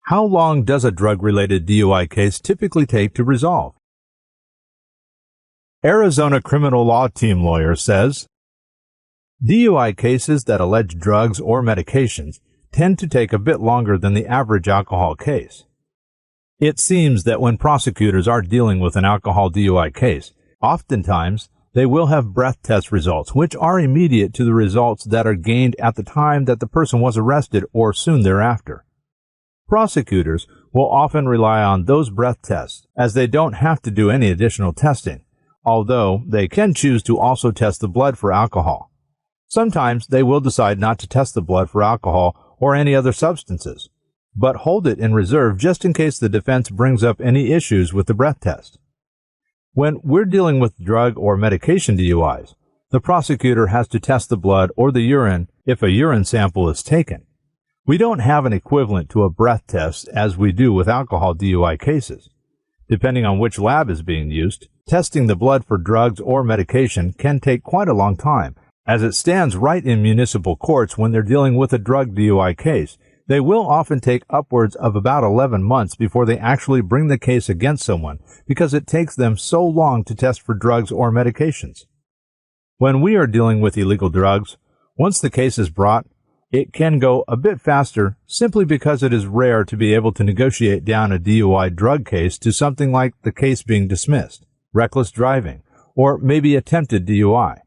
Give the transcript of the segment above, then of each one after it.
How long does a drug-related DUI case typically take to resolve? Arizona criminal law team lawyer says, DUI cases that allege drugs or medications tend to take a bit longer than the average alcohol case. It seems that when prosecutors are dealing with an alcohol DUI case, oftentimes they will have breath test results, which are immediate to the results that are gained at the time that the person was arrested or soon thereafter. Prosecutors will often rely on those breath tests, as they don't have to do any additional testing, although they can choose to also test the blood for alcohol. Sometimes they will decide not to test the blood for alcohol or any other substances, but hold it in reserve just in case the defense brings up any issues with the breath test. When we're dealing with drug or medication DUIs, the prosecutor has to test the blood or the urine if a urine sample is taken. We don't have an equivalent to a breath test as we do with alcohol DUI cases. Depending on which lab is being used, testing the blood for drugs or medication can take quite a long time, as it stands right in municipal courts when they're dealing with a drug DUI case. They will often take upwards of about 11 months before they actually bring the case against someone because it takes them so long to test for drugs or medications. When we are dealing with illegal drugs, once the case is brought, it can go a bit faster simply because it is rare to be able to negotiate down a DUI drug case to something like the case being dismissed, reckless driving, or maybe attempted DUI.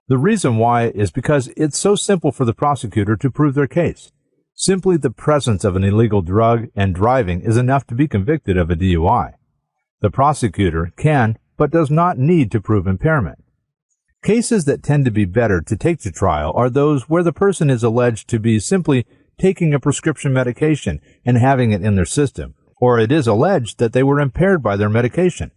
The reason why is because it's so simple for the prosecutor to prove their case. Simply the presence of an illegal drug and driving is enough to be convicted of a DUI. The prosecutor can, but does not need to prove impairment. Cases that tend to be better to take to trial are those where the person is alleged to be simply taking a prescription medication and having it in their system, or it is alleged that they were impaired by their medication.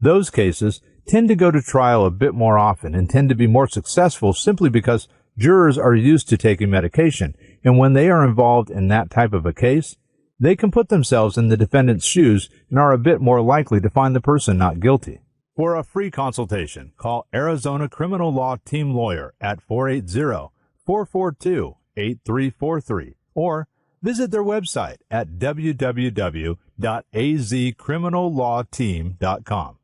Those cases tend to go to trial a bit more often and tend to be more successful simply because jurors are used to taking medication, and when they are involved in that type of a case, they can put themselves in the defendant's shoes and are a bit more likely to find the person not guilty. For a free consultation, call Arizona Criminal Law Team Lawyer at 480-442-8343 or visit their website at www.azcriminallawteam.com.